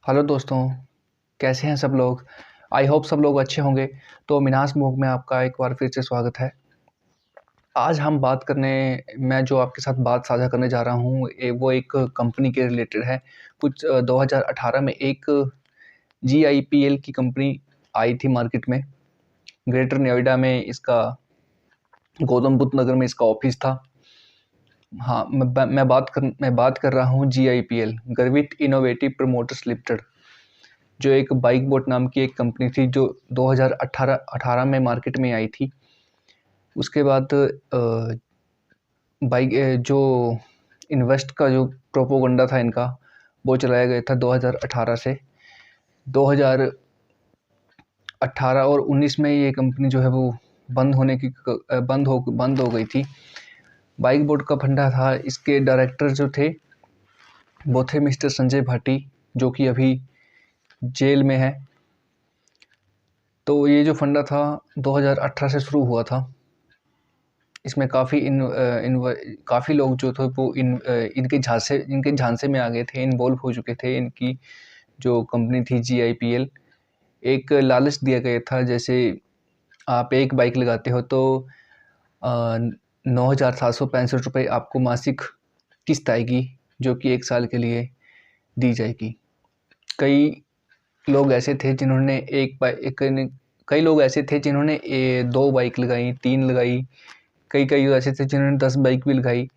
Hello दोस्तों, कैसे हैं सब लोग। आई होप सब लोग अच्छे होंगे। तो मिनास मूव में आपका एक बार फिर से स्वागत है। आज हम बात करने मैं जो आपके साथ बात साझा करने जा रहा हूँ वो एक कंपनी के रिलेटेड है। 2018 में एक GIPL की कंपनी आई थी मार्केट में। ग्रेटर नोएडा में इसका गौतम बुद्ध नगर में इसका ऑफिस था। हाँ, मैं बात कर रहा हूँ GIPL, गर्वित इनोवेटिव प्रमोटर्स लिमिटेड, जो एक बाइक बोट नाम की एक कंपनी थी जो 2018 में मार्केट में आई थी। उसके बाद जो इन्वेस्ट का जो प्रोपोगंडा था इनका, वो चलाया गया था 2018 से 2018 और 19 में ये कंपनी जो है वो बंद हो गई थी। बाइक बोट का फंडा था। इसके डायरेक्टर जो थे वो थे मिस्टर संजय भाटी, जो कि अभी जेल में है। तो ये जो फंडा था 2018 से शुरू हुआ था। इसमें काफ़ी लोग जो थे वो इनके झांसे में आ गए थे, इन्वॉल्व हो चुके थे। इनकी जो कंपनी थी GIPL, एक लालच दिया गया था, जैसे आप एक बाइक लगाते हो तो 9,765 रुपये आपको मासिक किस्त आएगी, जो कि 1 साल के लिए दी जाएगी। कई लोग ऐसे थे जिन्होंने कई लोग ऐसे थे जिन्होंने 2 बाइक लगाई, 3 लगाई। कई ऐसे थे जिन्होंने 10 बाइक भी लगाई।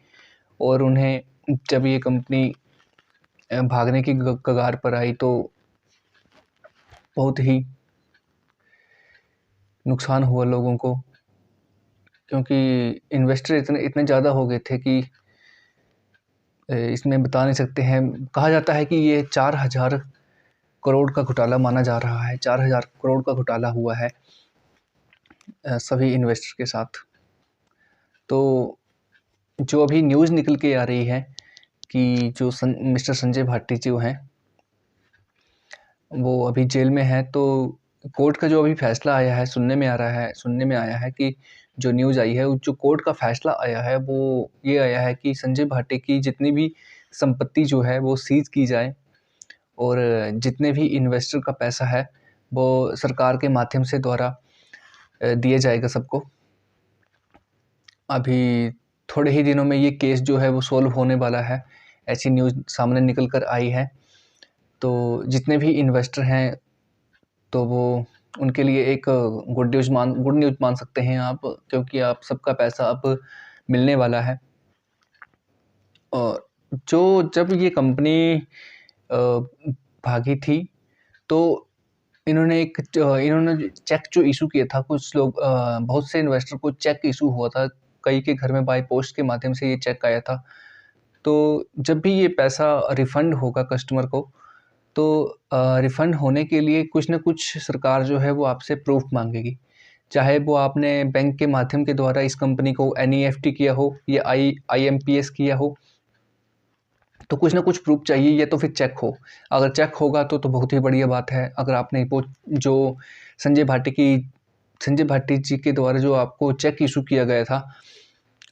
और उन्हें जब ये कंपनी भागने की कगार पर आई तो बहुत ही नुकसान हुआ लोगों को, क्योंकि इन्वेस्टर इतने इतने ज़्यादा हो गए थे कि इसमें बता नहीं सकते हैं। कहा जाता है कि ये 4,000 करोड़ का घोटाला माना जा रहा है। 4,000 करोड़ का घोटाला हुआ है सभी इन्वेस्टर के साथ। तो जो अभी न्यूज़ निकल के आ रही है कि जो मिस्टर संजय भाटी जो हैं वो अभी जेल में है। तो कोर्ट का जो अभी फैसला आया है, सुनने में आया है कि जो न्यूज़ आई है, जो कोर्ट का फैसला आया है वो ये आया है कि संजय भाटी की जितनी भी संपत्ति जो है वो सीज की जाए, और जितने भी इन्वेस्टर का पैसा है वो सरकार के माध्यम से द्वारा दिया जाएगा सबको। अभी थोड़े ही दिनों में ये केस जो है वो सॉल्व होने वाला है, ऐसी न्यूज़ सामने निकल कर आई है। तो जितने भी इन्वेस्टर हैं तो वो उनके लिए एक गुड न्यूज़ मान सकते हैं आप, क्योंकि आप सबका पैसा अब मिलने वाला है। और जब ये कंपनी भागी थी तो इन्होंने चेक जो इशू किया था, कुछ लोग बहुत से इन्वेस्टर को चेक इशू हुआ था। कई के घर में बाय पोस्ट के माध्यम से ये चेक आया था। तो जब भी ये पैसा रिफ़ंड होगा कस्टमर को, तो रिफ़ंड होने के लिए कुछ न कुछ सरकार जो है वो आपसे प्रूफ़ माँगेगी। चाहे वो आपने बैंक के माध्यम के द्वारा इस कंपनी को NEFT किया हो या IMPS किया हो, तो कुछ ना कुछ प्रूफ़ चाहिए, या तो फिर चेक हो। अगर चेक होगा तो बहुत ही बढ़िया बात है। अगर आपने वो जो संजय भाटी जी के द्वारा जो आपको चेक इश्यू किया गया था,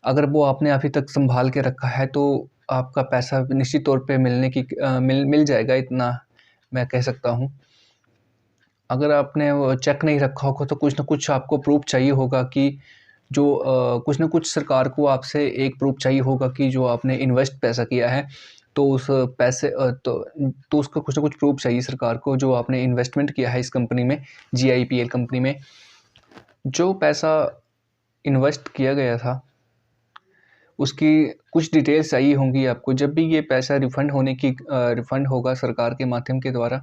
अगर वो आपने अभी तक सँभाल के रखा है तो आपका पैसा निश्चित तौर पे मिल जाएगा, इतना मैं कह सकता हूँ। अगर आपने वो चेक नहीं रखा होगा तो कुछ न कुछ आपको प्रूफ़ चाहिए होगा कि कुछ न कुछ सरकार को आपसे एक प्रूफ़ चाहिए होगा कि जो आपने इन्वेस्ट पैसा किया है, तो उस पैसे तो उसका कुछ न कुछ प्रूफ़ चाहिए सरकार को, जो आपने इन्वेस्टमेंट किया है इस कंपनी में, GIPL कंपनी में। जो पैसा इन्वेस्ट किया गया था, उसकी कुछ डिटेल्स चाहिए होंगी आपको। जब भी ये पैसा रिफ़ंड होगा सरकार के माध्यम के द्वारा,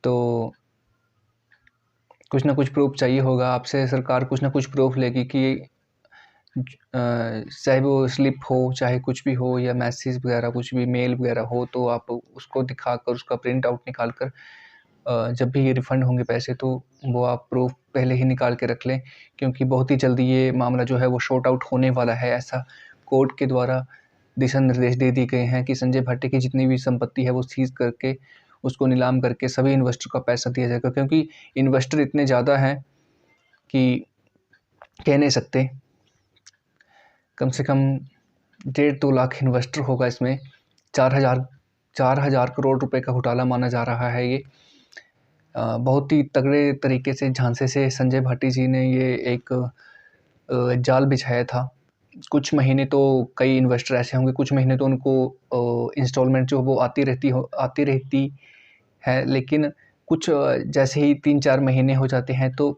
तो कुछ ना कुछ प्रूफ़ चाहिए होगा आपसे। सरकार कुछ ना कुछ प्रूफ़ लेगी कि चाहे वो स्लिप हो, चाहे कुछ भी हो, या मैसेज वगैरह कुछ भी, मेल वगैरह हो, तो आप उसको दिखाकर उसका प्रिंट आउट निकाल कर जब भी ये रिफ़ंड होंगे पैसे, तो वो आप प्रूफ़ पहले ही निकाल के रख लें, क्योंकि बहुत ही जल्दी ये मामला जो है वो सॉर्ट आउट होने वाला है। ऐसा कोर्ट के द्वारा दिशा निर्देश दे दिए गए हैं कि संजय भाटी की जितनी भी संपत्ति है वो सीज़ करके उसको नीलाम करके सभी इन्वेस्टर का पैसा दिया जाएगा, क्योंकि इन्वेस्टर इतने ज़्यादा हैं कि कह नहीं सकते। कम से कम 1.5-2 लाख इन्वेस्टर होगा इसमें। 4,000 4,000 करोड़ रुपए का घोटाला माना जा रहा है ये। बहुत ही तगड़े तरीके से झांसे से संजय भाटी जी ने ये एक जाल बिछाया था। कुछ महीने तो कई इन्वेस्टर ऐसे होंगे, कुछ महीने तो उनको इंस्टॉलमेंट जो वो आती रहती है, लेकिन कुछ जैसे ही 3-4 महीने हो जाते हैं तो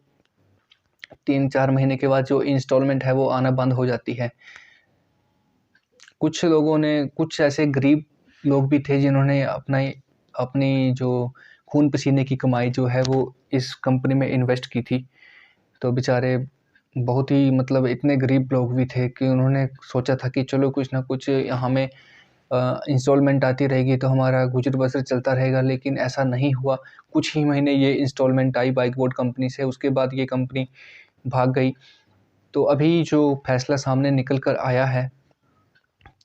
3-4 महीने के बाद जो इंस्टॉलमेंट है वो आना बंद हो जाती है। कुछ लोगों ने, कुछ ऐसे गरीब लोग भी थे जिन्होंने अपनी जो खून पसीने की कमाई जो है वो इस कंपनी में इन्वेस्ट की थी। तो बेचारे बहुत ही मतलब इतने गरीब लोग भी थे कि उन्होंने सोचा था कि चलो कुछ ना कुछ हमें इंस्टॉलमेंट आती रहेगी तो हमारा गुजर बसर चलता रहेगा, लेकिन ऐसा नहीं हुआ। कुछ ही महीने ये इंस्टॉलमेंट आई बाइक बोर्ड कंपनी से, उसके बाद ये कंपनी भाग गई। तो अभी जो फैसला सामने निकल कर आया है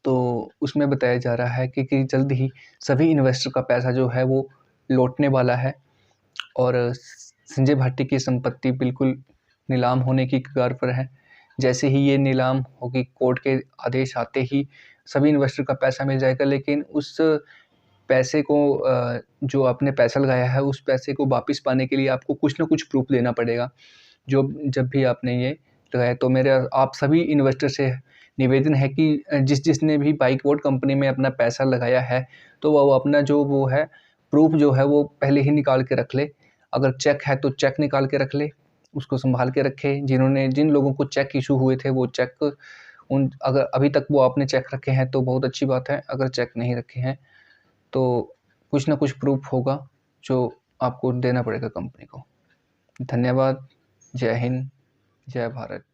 तो उसमें बताया जा रहा है कि जल्द ही सभी इन्वेस्टर का पैसा जो है वो लौटने वाला है और संजय भाटी की संपत्ति बिल्कुल नीलाम होने की कगार पर है। जैसे ही ये नीलाम होगी, कोर्ट के आदेश आते ही सभी इन्वेस्टर का पैसा मिल जाएगा, लेकिन उस पैसे को जो आपने पैसा लगाया है उस पैसे को वापस पाने के लिए आपको कुछ ना कुछ प्रूफ देना पड़ेगा। जब भी आपने ये लगाया, तो मेरा आप सभी इन्वेस्टर से निवेदन है कि जिसने भी बाइक बोर्ड कंपनी में अपना पैसा लगाया है तो वो अपना जो वो है प्रूफ जो है वो पहले ही निकाल के रख ले। अगर चेक है तो चेक निकाल के रख ले, उसको संभाल के रखे। जिन लोगों को चेक इशू हुए थे वो चेक अगर अभी तक वो आपने चेक रखे हैं तो बहुत अच्छी बात है। अगर चेक नहीं रखे हैं तो कुछ ना कुछ प्रूफ होगा जो आपको देना पड़ेगा कंपनी को। धन्यवाद। जय हिंद, जय भारत।